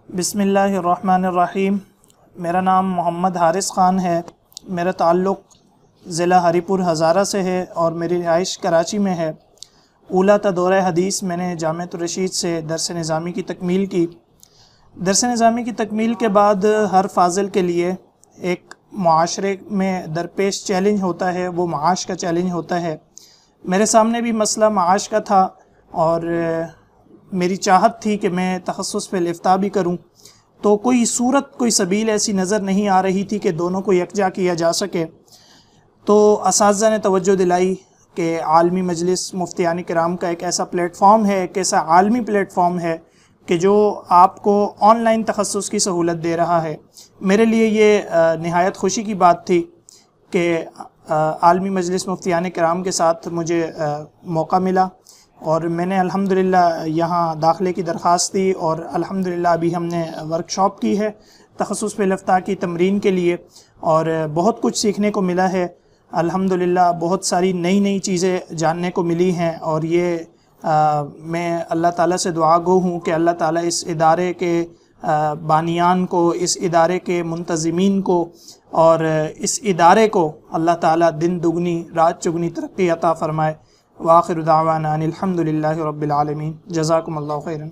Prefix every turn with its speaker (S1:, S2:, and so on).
S1: بسم اللہ الرحمن الرحیم۔ میرا نام محمد حارث خان ہے۔ میرا تعلق ضلع ہری پور ہزارہ سے ہے اور میری رہائش کراچی میں ہے۔ اولیٰ تا دورہ حدیث میں نے جامعۃ الرشید سے درس نظامی کی تکمیل کی۔ درس نظامی کی تکمیل کے بعد ہر فاضل کے لیے ایک معاشرے میں درپیش چیلنج ہوتا ہے، وہ معاش کا چیلنج ہوتا ہے۔ میرے سامنے بھی مسئلہ معاش کا تھا اور میری چاہت تھی کہ میں تخصص پہ الافتاء بھی کروں، تو کوئی صورت، کوئی سبیل ایسی نظر نہیں آ رہی تھی کہ دونوں کو یکجا کیا جا سکے۔ تو اساتذہ نے توجہ دلائی کہ عالمی مجلس مفتیان کرام کا ایک ایسا پلیٹ فارم ہے، ایک ایسا عالمی پلیٹ فارم ہے کہ جو آپ کو آن لائن تخصص کی سہولت دے رہا ہے۔ میرے لیے یہ نہایت خوشی کی بات تھی کہ عالمی مجلس مفتیان کرام کے ساتھ مجھے موقع ملا اور میں نے الحمدللہ یہاں داخلے کی درخواست دی اور الحمدللہ ابھی ہم نے ورکشاپ کی ہے تخصص پہ الافتاء کی تمرین کے لیے، اور بہت کچھ سیکھنے کو ملا ہے الحمدللہ۔ بہت ساری نئی چیزیں جاننے کو ملی ہیں اور یہ میں اللہ تعالیٰ سے دعا گو ہوں کہ اللہ تعالیٰ اس ادارے کے بانیان کو، اس ادارے کے منتظمین کو اور اس ادارے کو اللہ تعالیٰ دن دگنی رات چگنی ترقی عطا فرمائے۔ وآخر دعوانا ان الحمد للہ رب العالمین۔ جزاکم اللہ خیرا۔